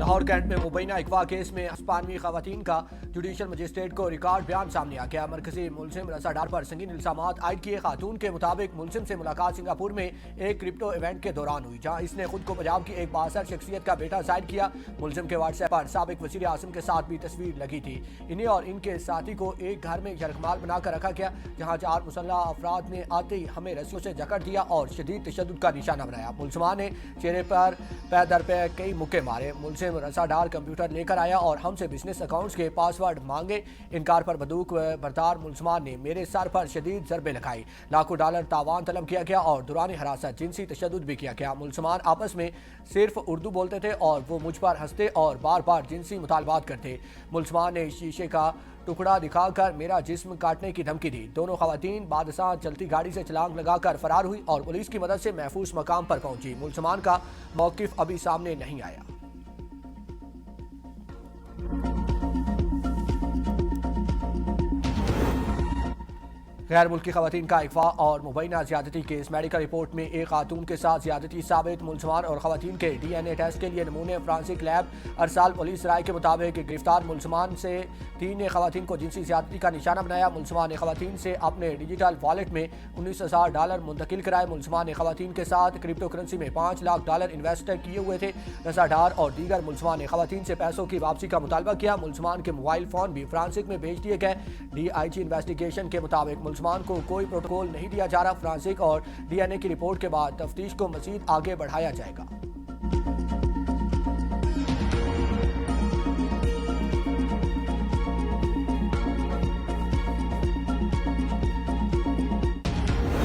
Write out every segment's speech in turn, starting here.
Lahore cantt में मुबैना अगवा case में हिस्पानवी खवातीन का जुडिशल मजिस्ट्रेट को रिकॉर्ड बयान सामने आ गया। मरकजी मुलजिम रसा डार पर संगीन इल्जामात आयद किए। खातून के मुताबिक मुलजिम से मुलाकात सिंगापुर में एक क्रिप्टो इवेंट के दौरान हुई, जहां इसने खुद को पंजाब की एक बासर शख्सियत का बेटा जाहिर किया। मुलजिम के व्हाट्सएप पर साबिक वज़ीर आज़म के साथ भी तस्वीर लगी थी। इन्हें और इनके साथी को एक घर में यरगमाल बनाकर रखा गया, जहाँ 4 मुसल्लह अफराद ने आते ही हमें रस्सियों से जकड़ दिया और शदीद तशद्दुद का निशाना बनाया। मुलजमान ने चेहरे पर पैर दर पे कई मुक्के मारे। मुलजिम रसा डार कंप्यूटर लेकर आया और हमसे बिजनेस अकाउंट्स के पासवर्ड मांगे। इनकार पर बंदूक बरदार मुलजमान ने मेरे सर पर शदीद ज़रबे लगाई। लाखों डॉलर तावान तलब किया गया और दौरान हिरासत जिनसी तशद्दुद भी किया गया। मुलजमान आपस में सिर्फ उर्दू बोलते थे और वो मुझ पर हंसते और बार बार जिनसी मुतालबात करते। मुलजमान ने शीशे का टुकड़ा दिखाकर मेरा जिस्म काटने की धमकी दी। दोनों खवातीन बादशाह चलती गाड़ी से छलांग लगाकर फरार हुई और पुलिस की मदद से महफूज मकाम पर पहुंची। मुलजमान का मौकिफ अभी सामने नहीं आया। गैर मुल्की खवातीन का अगवा और मुबैना ज्यादती केस। मेडिकल रिपोर्ट में एक खातून के साथ ज्यादती साबित। मुलजमान और खवातीन के DNA टेस्ट के लिए नमूने फ्रांसिक लैब अरसाल। पुलिस राय के मुताबिक गिरफ्तार मुलजमान से 3 ने खवातीन को जिनसी ज्यादती का निशाना बनाया। मुलजमान ने खवातीन से अपने डिजिटल वॉलेट में $19,000 मुंतकिल कराए। मुलजमान ने खवातीन के साथ क्रिप्टो करेंसी में $5 लाख इन्वेस्ट किए हुए थे। रसा डार और दीगर मुलजमान ने खवातीन से पैसों की वापसी का मुतालबा किया। मुलजमान के मोबाइल फोन भी फ्रांसिक में भेज दिए गए। DIG इन्वेस्टिगेशन के मुताबिक मुलजमान को कोई प्रोटोकॉल नहीं दिया जा रहा। फ्रांसिक और DNA की रिपोर्ट के बाद तफ्तीश को मजीद आगे बढ़ाया जाएगा।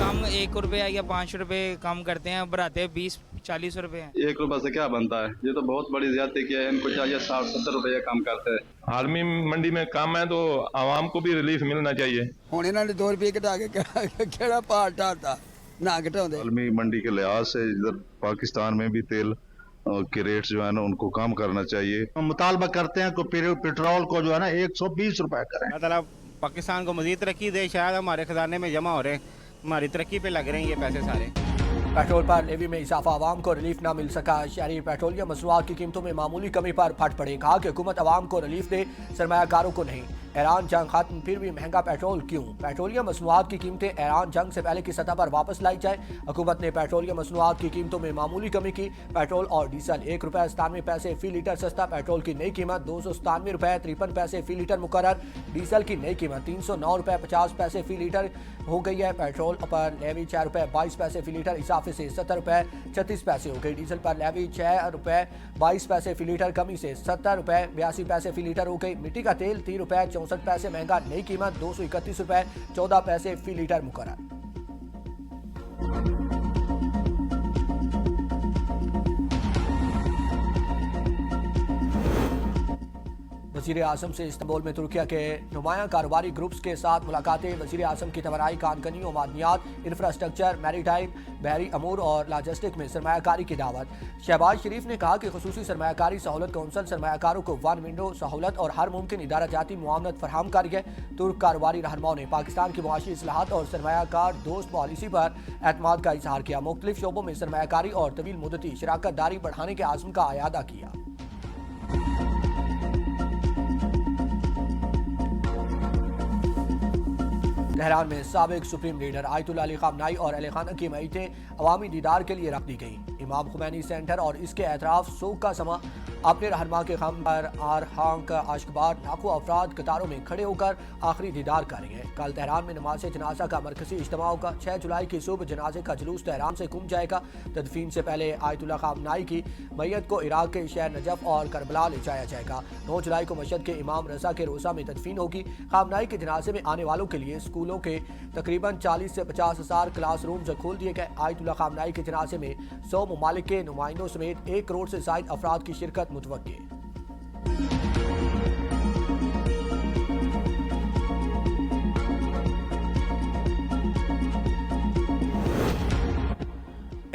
कम 1 रुपया या 5 रुपए कम करते हैं, बढ़ाते 20-40 रुपए हैं। 1 रुपए से क्या बनता है? ये तो बहुत बड़ी ज्यादती की है। इनको चाहिए 60-70 रुपये कम करते हैं। आर्मी मंडी में काम है तो आवाम को भी रिलीफ मिलना चाहिए। ਹੁਣ ਇਹਨਾਂ ਨੇ 2 रुपये घटा के ਕਿਹੜਾ ਭਾਅ ਢਾਤਾ ना घटाਉਂਦੇ। आलमी मंडी के लिहाज से इधर पाकिस्तान में भी तेल के रेट जो है ना उनको कम करना चाहिए। मुतालबा करते हैं कि पेट्रोल को जो है ना 120 रुपए करें। अल्लाह ताला पाकिस्तान को मजीद तरक्की दे, शायद हमारे खजाने में जमा हो रहे हैं, हमारी तरक्की पे लग रहे हैं ये पैसे सारे। पेट्रोल पर लेवी में इजाफा, आवाम को रिलीफ न मिल सका। शहरी पेट्रोलियम मसनूआत की कीमतों में मामूली कमी पर फट पड़े। कहा कि हुकूमत आवाम को रिलीफ दे, सरमायाकारों को नहीं। ईरान जंग खत्म फिर भी महंगा पेट्रोल क्यों? पेट्रोलियम मसनूआत की कीमतें ईरान जंग से पहले की सतह पर वापस लाई जाए। हुकूमत ने पेट्रोलियम मसनूआत की कीमतों में मामूली कमी की। पेट्रोल और डीजल 1 रुपये 97 पैसे फी लीटर सस्ता। पेट्रोल की नई कीमत 297 रुपये 53 पैसे फी लीटर मुकर्रर। डीजल की नई कीमत 309 रुपये 50 पैसे फी लीटर हो गई है। पेट्रोल पर लेवी 4 रुपये 22 पैसे फी लीटर इजाफे से 70 रुपये 36 पैसे हो गई। डीजल पर लेवी 6 रुपये 22 पैसे फी लीटर कमी से 70 रुपये 82 पैसे फी लीटर हो गई। मिट्टी का तेल 3 रुपये 64 पैसे महंगा, नई कीमत 231 रुपये 14 पैसे फी लीटर मुकर्रर। वज़ीर आज़म से इस्तांबुल में तुर्किया के नुमाया कारोबारी ग्रुप्स के साथ मुलाकातें। वज़ीर आज़म की तवानाई, खानगनी और मादनियात, इंफ्रास्ट्रक्चर, मैरीटाइम, बहरी अमूर और लॉजिस्टिक में सरमायाकारी की दावत। शहबाज शरीफ ने कहा कि खुसूसी सरमायाकारी सहूलत कौंसल सरमायाकारों को 1 विंडो सहूलत और हर मुमकिन इदारा जाती मुआवनत फराहम कर है। तुर्क कारोबारी रहनुमाओं ने पाकिस्तान की मुआशी इस्लाहात और सरमायाकार दोस्त पॉलिसी पर एतमाद का इजहार किया। मुख्तलिफ शोबों में सरमायाकारी और तवील मुद्दती शराकत दारी बढ़ाने के आज़म का अयादा किया। तेहरान में साबिक सुप्रीम लीडर आयतुल्लाह अली खामनाई और अली खाना की मैयतें अवामी दीदार के लिए रख दी गई। इमाम खुमैनी सेंटर और इसके एतराफ सोग का समा। अपने रहनुमा के खम पर आरहांक आशकबार लाखों अफराद कतारों में खड़े होकर आखिरी दीदार कर रहे हैं। कल तेहरान में नमाज जनाजा का मरकजी इज्तिमा होगा। 6 जुलाई की सुबह जनाजे का जुलूस तेहरान से कुम जाएगा। तदफीन से पहले आयतुल्लाह खामनाई की मैयत को इराक के शहर नजफ और करबला ले जाया जाएगा। 9 जुलाई को मशहद के इमाम रजा के रोज़ा में तदफीन होगी। खामनाई के जनाजे में आने वालों के लिए स्कूलों के तकरीबन 40 से 50 हज़ार क्लास रूम्स खोल दिए गए। आयतुल्लाह खामनाई के जनाजे में 100 ममालिक के नुमाइंदों समेत 1 करोड़ से ज़ायद अफराद की शिरकत मुतवक्की।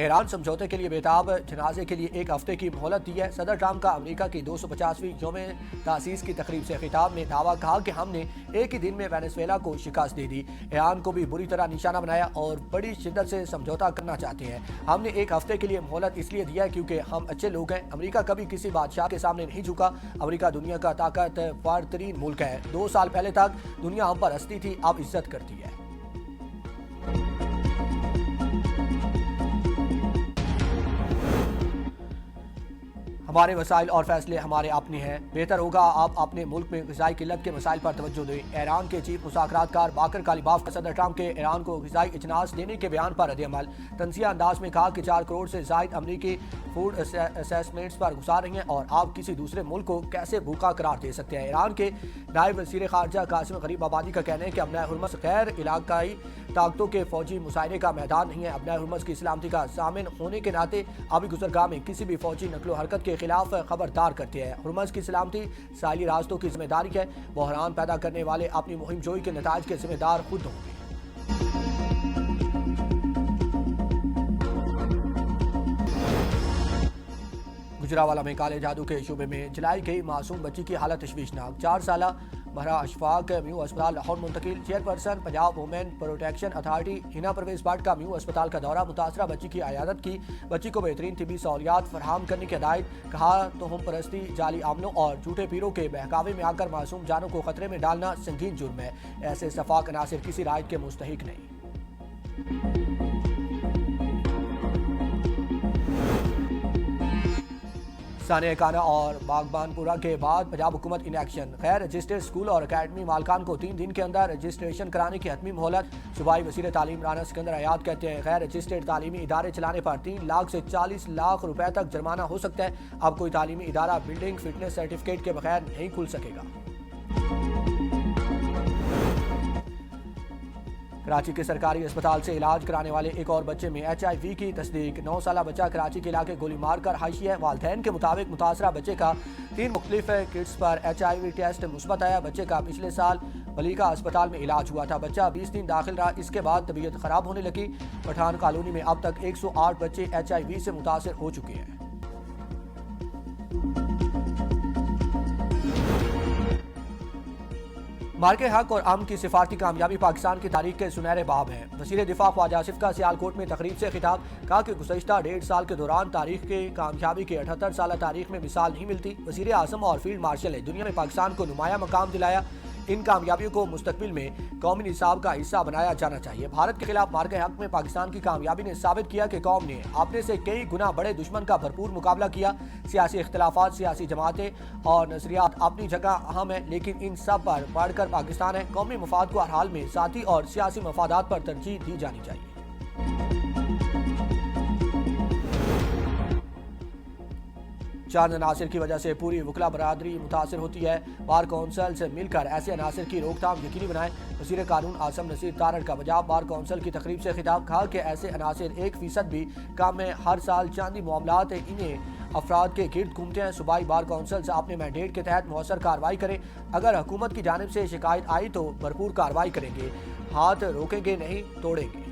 ایران समझौते के लिए बेताब, जनाजे के लिए एक हफ्ते की मोहलत दी है। सदर ट्रंप का अमेरिका की 250वीं यौम तासीस की तकरीब से खिताब में दावा कहा कि हमने एक ही दिन में वेनेजुएला को शिकस्त दे दी, ईरान को भी बुरी तरह निशाना बनाया और बड़ी शिद्दत से समझौता करना चाहते हैं। हमने एक हफ्ते के लिए मोहलत इसलिए दिया है क्योंकि हम अच्छे लोग हैं। अमेरिका कभी किसी बादशाह के सामने नहीं झुका। अमेरिका दुनिया का ताकतवर तरीन मुल्क है। 2 साल पहले तक दुनिया हम पर हंसती थी, अब इज्जत करती है। हमारे वसाइल और फैसले हमारे अपने हैं। बेहतर होगा आप अपने मुल्क में ग़िज़ाई किल्लत के मसाइल पर तवज्जो दें। ईरान के चीफ मुज़ाकरातकार बाकर कालिबाफ का सदर ट्रंप के ईरान को ग़िज़ाई इजनास देने के बयान पर रद्द-ए-अमल। तंज़िया अंदाज में कहा कि 4 करोड़ से ज़ायद अमरीकी फूड असेसमेंट्स पर गुज़ार रही हैं और आप किसी दूसरे मुल्क को कैसे भूखा करार दे सकते हैं। ईरान के नायब वज़ीर ख़ारजा कासिम गरीब आबादी का कहना है कि अपना हुर्मस गैर इलाकाई ताकतों के फौजी मुशायरे का मैदान नहीं है। अपना हुर्मस की सलामती का ज़ामिन होने के नाते आबी गुज़रगाह में किसी भी फौजी नकलो हरकत के खिलाफ खबरदार करते हैं। हुर्मस की सलामती साहिली रास्तों की जिम्मेदारी है। बहरान पैदा करने वाले अपनी मुहिम जोई के नताज के जिम्मेदार खुद होंगे। गुजरावाला में काले जादू के शुबे में जलाई गई मासूम बच्ची की हालत तशवीशनाक। 4 साला महरा अशफाक म्यू अस्पताल लाहौर मुंतकिल। Chairperson Punjab women protection authority Hina Parvez Bhatt का म्यू अस्पताल का दौरा, मुतासरा बच्ची की अयादत की। बच्ची को बेहतरीन तिबी सहूलियात फराहम करने की हिदायत। कहा तोहम परस्ती, जाली आमलों और झूठे पीरों के बहकावे में आकर मासूम जानों को खतरे में डालना संगीन जुर्म है। ऐसे सफाक अनासिर किसी रायत के मुस्तहिक नहीं। सानिया खाना और बागबानपुरा के बाद पंजाब हुकूमत इन एक्शन। गैर रजिस्टर्ड स्कूल और अकेडमी मालकान को 3 दिन के अंदर रजिस्ट्रेशन कराने की हतमी मोहलत। सूबाई वज़ीर तालीम राना सिकंदर हयात कहते हैं गैर रजिस्टर्ड तालीमी इदारे चलाने पर 3 लाख से 40 लाख रुपए तक जुर्माना हो सकता है। अब कोई तालीमी इदारा बिल्डिंग फिटनेस सर्टिफिकेट के बगैर नहीं खुल सकेगा। कराची के सरकारी अस्पताल से इलाज कराने वाले एक और बच्चे में HIV की तस्दीक। 9 साला बच्चा कराची के इलाके गोली मार कर हाशिया है। वालिदैन के मुताबिक मुतासरा बच्चे का 3 मुख्तलिफ किट्स पर HIV टेस्ट मुस्बत आया। बच्चे का पिछले साल मलिका अस्पताल में इलाज हुआ था। बच्चा 20 दिन दाखिल रहा, इसके बाद तबीयत खराब होने लगी। पठान कॉलोनी में अब तक 108 बच्चे HIV से मुतासर हो चुके हैं। मार्के हक और अमन की सिफारती कामयाबी पाकिस्तान की तारीख के सुनहरे बाब हैं। वज़ीर दिफा ख्वाजा आसिफ का सियालकोट में तकरीब से खिताब। कहा कि गुज़श्ता 1.5 साल के दौरान तारीख के कामयाबी के 78 साल तारीख में मिसाल नहीं मिलती। वज़ीर आज़म और फील्ड मार्शल ने दुनिया में पाकिस्तान को नुमाया मकाम दिलाया। इन कामयाबियों को मुस्तकबिल में कौमी निसाब का हिस्सा बनाया जाना चाहिए। भारत के खिलाफ मार्के हक में पाकिस्तान की कामयाबी ने साबित किया कि कौम ने अपने से कई गुना बड़े दुश्मन का भरपूर मुकाबला किया। सियासी इख्तिलाफात, सियासी जमातें और नजरियात अपनी जगह अहम है, लेकिन इन सब पर बढ़कर पाकिस्तान है। कौमी मफाद को हर हाल में साथी और सियासी मफादात पर तरजीह दी जानी चाहिए। चंद अनासिर की वजह से पूरी वकला बरादरी मुतासर होती है। बार कौंसल से मिलकर ऐसे अनासिर की रोकथाम यकीनी बनाएं। वज़ीर कानून आसम नसीर तारड़ का पंजाब बार कौंसल की तकरीब से खिताब। कहा कि ऐसे अनासिर 1% भी कम में हर साल चांदी मामलात इन्हें अफराद के गिर्द घूमते हैं। सूबाई बार कौंसल से अपने मैंडेट के तहत मौसर कार्रवाई करें। अगर हुकूमत की जानिब से शिकायत आई तो भरपूर कार्रवाई करेंगे, हाथ रोकेंगे नहीं तोड़ेंगे।